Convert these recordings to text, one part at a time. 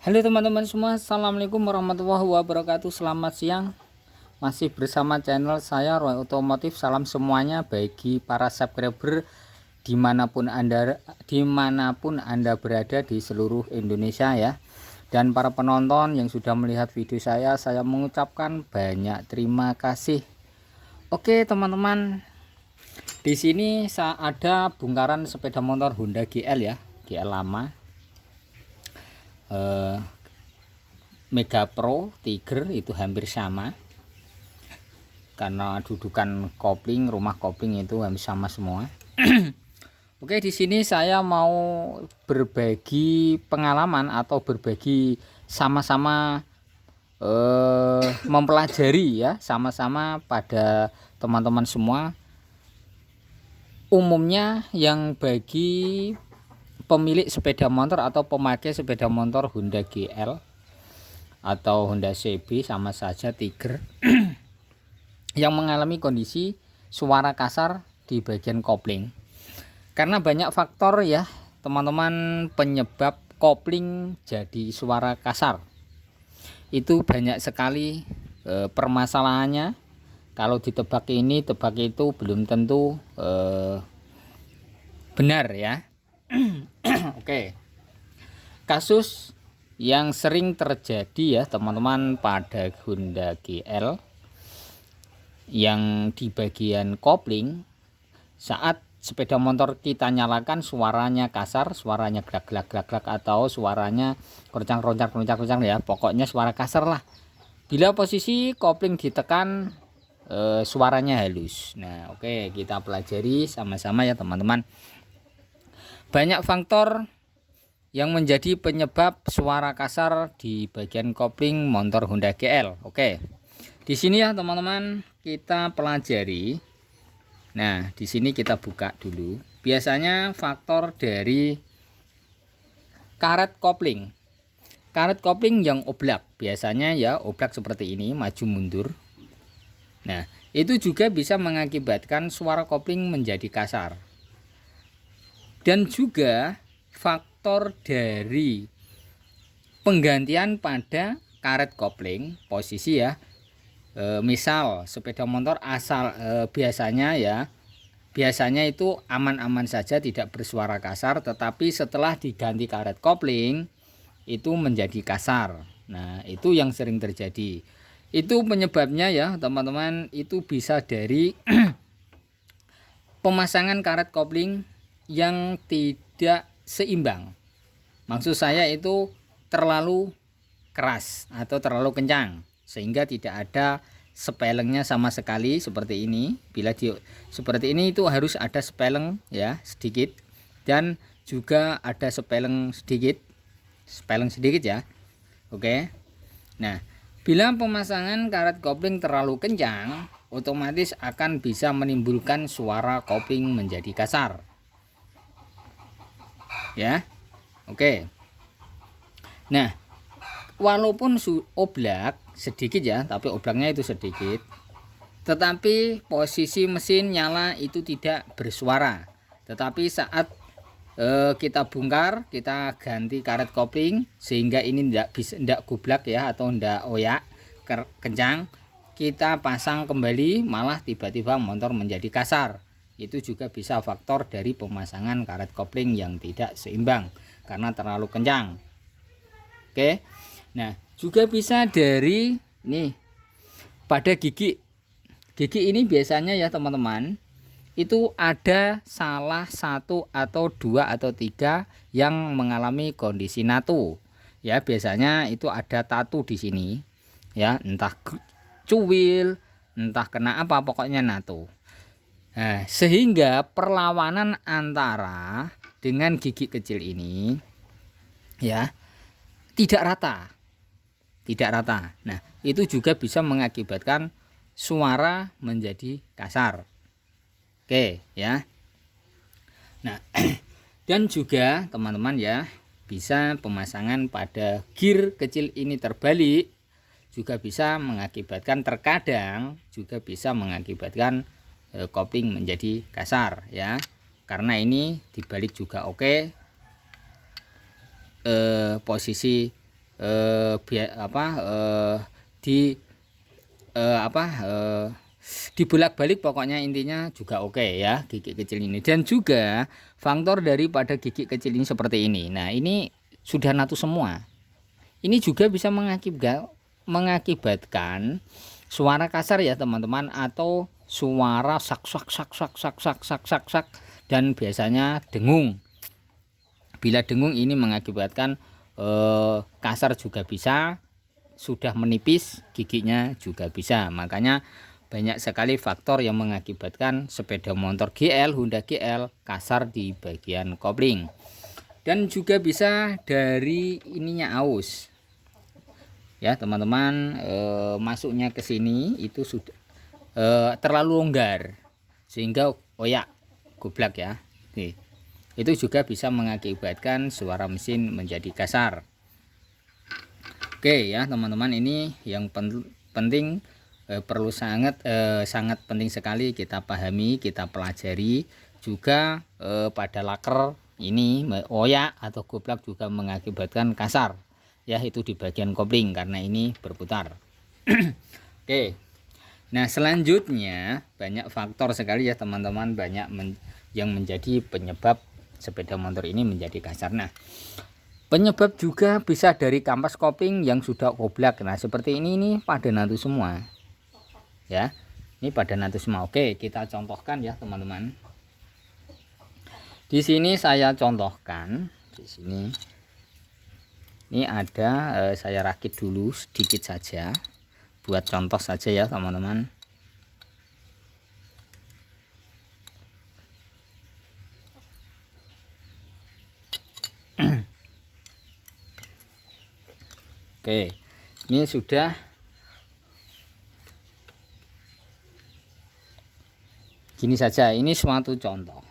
Halo teman-teman semua, assalamualaikum warahmatullahi wabarakatuh. Selamat siang, masih bersama channel saya Roy Otomotif. Salam semuanya bagi para subscriber dimanapun anda berada di seluruh Indonesia ya. Dan para penonton yang sudah melihat video saya mengucapkan banyak terima kasih. Oke teman-teman, di sini ada bongkaran sepeda motor Honda GL ya, GL lama. Mega Pro Tiger itu hampir sama karena dudukan kopling, rumah kopling itu hampir sama semua. Oke, di sini saya mau berbagi pengalaman atau berbagi sama-sama mempelajari ya, sama-sama pada teman-teman semua. Umumnya yang bagi pemilik sepeda motor atau pemakai sepeda motor Honda GL atau Honda CB sama saja Tiger yang mengalami kondisi suara kasar di bagian kopling. Karena banyak faktor ya teman-teman penyebab kopling jadi suara kasar. Itu banyak sekali permasalahannya. Kalau ditebak ini tebak itu belum tentu benar ya. Oke. Kasus yang sering terjadi ya teman-teman pada Honda GL yang di bagian kopling, saat sepeda motor kita nyalakan suaranya kasar, suaranya glak-glak atau suaranya keroncang ya, pokoknya suara kasar lah. Bila posisi kopling ditekan suaranya halus. Nah oke, kita pelajari sama-sama ya teman-teman. Banyak faktor yang menjadi penyebab suara kasar di bagian kopling motor Honda GL. Oke. Di sini ya teman-teman kita pelajari. Nah, di sini kita buka dulu. Biasanya faktor dari karet kopling. Karet kopling yang oblak. Biasanya ya oblak seperti ini, maju mundur. Nah, itu juga bisa mengakibatkan suara kopling menjadi kasar. Dan juga faktor dari penggantian pada karet kopling posisi ya. Misal sepeda motor asal biasanya itu aman-aman saja, tidak bersuara kasar, tetapi setelah diganti karet kopling itu menjadi kasar. Nah, itu yang sering terjadi. Itu penyebabnya ya teman-teman, itu bisa dari pemasangan karet kopling yang tidak seimbang. Maksud saya itu terlalu keras atau terlalu kencang sehingga tidak ada spelengnya sama sekali seperti ini. Bila seperti ini itu harus ada speleng ya sedikit, dan juga ada speleng sedikit ya. Oke. Nah, bila pemasangan karet kopling terlalu kencang, otomatis akan bisa menimbulkan suara kopling menjadi kasar. Ya. Oke. Nah, walaupun oblak sedikit ya, tapi oblaknya itu sedikit, tetapi posisi mesin nyala itu tidak bersuara. Tetapi saat kita bongkar, kita ganti karet kopling sehingga ini tidak gublak ya, atau tidak oyak kencang, kita pasang kembali malah tiba-tiba motor menjadi kasar. Itu juga bisa faktor dari pemasangan karet kopling yang tidak seimbang karena terlalu kencang. Oke. Nah, juga bisa dari nih pada gigi ini biasanya ya teman-teman, itu ada salah satu atau dua atau tiga yang mengalami kondisi natu ya. Biasanya itu ada tatu di sini ya, entah cuil, entah kena apa, pokoknya natu. Nah, sehingga perlawanan antara dengan gigi kecil ini ya tidak rata. Nah, itu juga bisa mengakibatkan suara menjadi kasar. Oke ya. Nah, dan juga teman-teman ya, bisa pemasangan pada gear kecil ini terbalik juga bisa mengakibatkan, terkadang juga bisa mengakibatkan kopling menjadi kasar ya. Karena ini dibalik juga oke. Posisi di dibolak-balik, pokoknya intinya juga oke ya gigi kecil ini. Dan juga faktor daripada gigi kecil ini seperti ini. Nah, ini sudah natu semua. Ini juga bisa mengakibatkan suara kasar ya teman-teman, atau suara sak sak sak sak sak sak sak sak sak, dan biasanya dengung. Bila dengung ini mengakibatkan kasar juga bisa, sudah menipis giginya juga bisa. Makanya banyak sekali faktor yang mengakibatkan sepeda motor GL, Honda GL kasar di bagian kopling. Dan juga bisa dari ininya aus ya teman-teman, masuknya ke sini itu sudah terlalu longgar sehingga oyak goblak ya. Nih, itu juga bisa mengakibatkan suara mesin menjadi kasar. Oke ya teman-teman, ini yang penting, perlu sangat penting sekali kita pahami, kita pelajari. Juga pada laker ini oyak atau goblak juga mengakibatkan kasar ya, itu di bagian kopling karena ini berputar. Oke, nah selanjutnya banyak faktor sekali ya teman-teman, banyak yang menjadi penyebab sepeda motor ini menjadi kasar. Nah, penyebab juga bisa dari kampas kopling yang sudah goblak. Nah, seperti ini pada natu semua ya, ini pada natu semua. Oke, kita contohkan ya teman-teman. Di sini saya contohkan, di sini ini ada, saya rakit dulu sedikit saja buat contoh saja ya teman-teman. Oke, ini sudah gini saja, ini suatu contoh.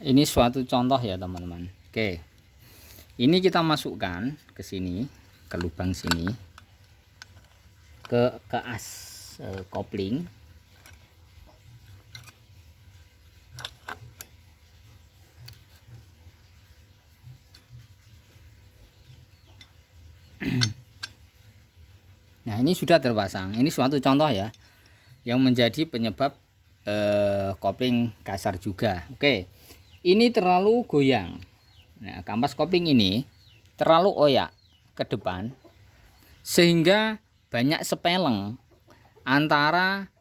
Ini suatu contoh ya teman-teman. Oke, ini kita masukkan ke sini, ke lubang sini, ke as kopling. Nah, ini sudah terpasang. Ini suatu contoh ya yang menjadi penyebab kopling kasar juga. Oke, ini terlalu goyang. Nah, kampas kopling ini terlalu oyak ke depan sehingga banyak sepeleng antara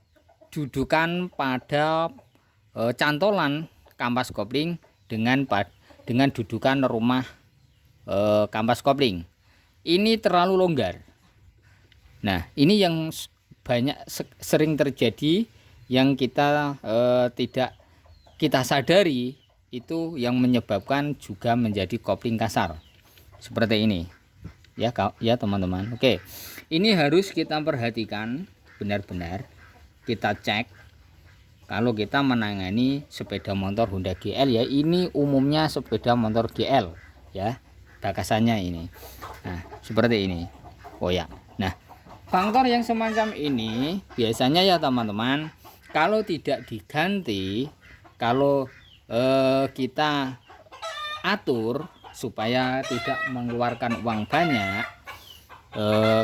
dudukan pada cantolan kampas kopling dengan dudukan rumah kampas kopling. Ini terlalu longgar. Nah, ini yang banyak sering terjadi, yang kita tidak kita sadari, itu yang menyebabkan juga menjadi kopling kasar seperti ini ya teman-teman. Oke, ini harus kita perhatikan benar-benar, kita cek kalau kita menangani sepeda motor Honda GL ya. Ini umumnya sepeda motor GL ya, bakasannya ini. Nah, seperti ini. Oh ya, nah faktor yang semacam ini biasanya ya teman-teman, kalau tidak diganti, kalau kita atur supaya tidak mengeluarkan uang banyak,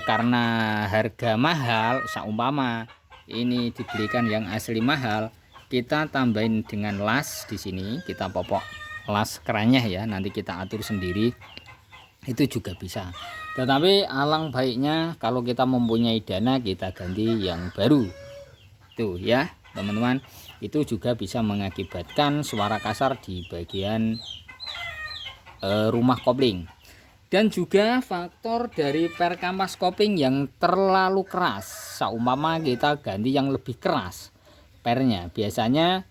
karena harga mahal, seumpama ini dibelikan yang asli mahal, kita tambahin dengan las di sini, kita popok las kerannya ya, nanti kita atur sendiri, itu juga bisa. Tetapi alang baiknya kalau kita mempunyai dana, kita ganti yang baru tuh ya teman-teman. Itu juga bisa mengakibatkan suara kasar di bagian rumah kopling. Dan juga faktor dari per kampas kopling yang terlalu keras, seumpama kita ganti yang lebih keras pernya, biasanya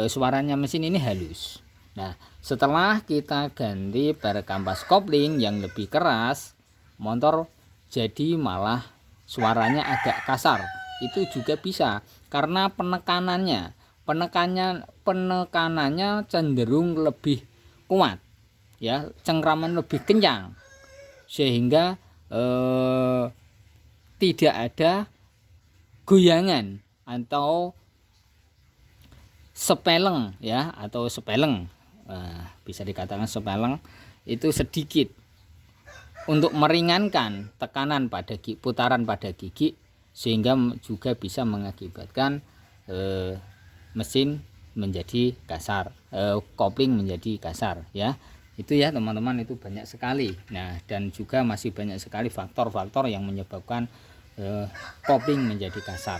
suaranya mesin ini halus. Nah, setelah kita ganti per kampas kopling yang lebih keras, motor jadi malah suaranya agak kasar, itu juga bisa karena penekanannya cenderung lebih kuat ya, cengkraman lebih kencang sehingga tidak ada goyangan atau sepeleng ya, atau sepeleng, bisa dikatakan sepeleng itu sedikit untuk meringankan tekanan pada putaran pada gigi, sehingga juga bisa mengakibatkan mesin menjadi kasar, kopling menjadi kasar ya. Itu ya teman-teman, itu banyak sekali. Nah, dan juga masih banyak sekali faktor-faktor yang menyebabkan kopling menjadi kasar.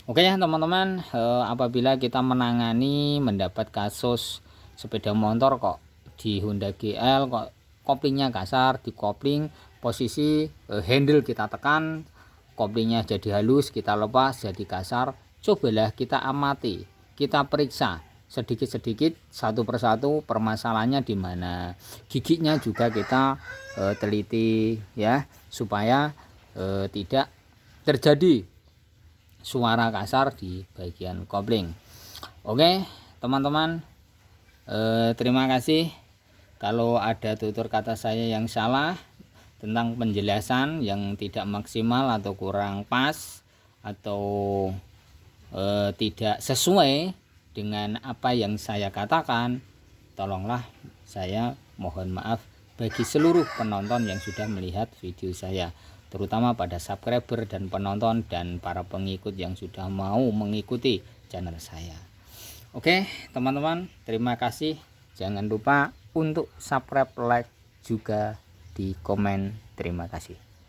Oke ya teman-teman, apabila kita mendapat kasus sepeda motor kok di Honda GL kok koplingnya kasar, di kopling posisi handle kita tekan, koplingnya jadi halus, kita lepas jadi kasar. Cobalah kita amati, kita periksa sedikit-sedikit satu persatu permasalahannya di mana. Giginya juga kita teliti ya, supaya tidak terjadi suara kasar di bagian kopling. Oke teman-teman, terima kasih. Kalau ada tutur kata saya yang salah tentang penjelasan yang tidak maksimal atau kurang pas atau tidak sesuai dengan apa yang saya katakan, tolonglah saya mohon maaf bagi seluruh penonton yang sudah melihat video saya, terutama pada subscriber dan penonton dan para pengikut yang sudah mau mengikuti channel saya. Oke teman-teman, terima kasih. Jangan lupa untuk subscribe, like, juga di komen. Terima kasih.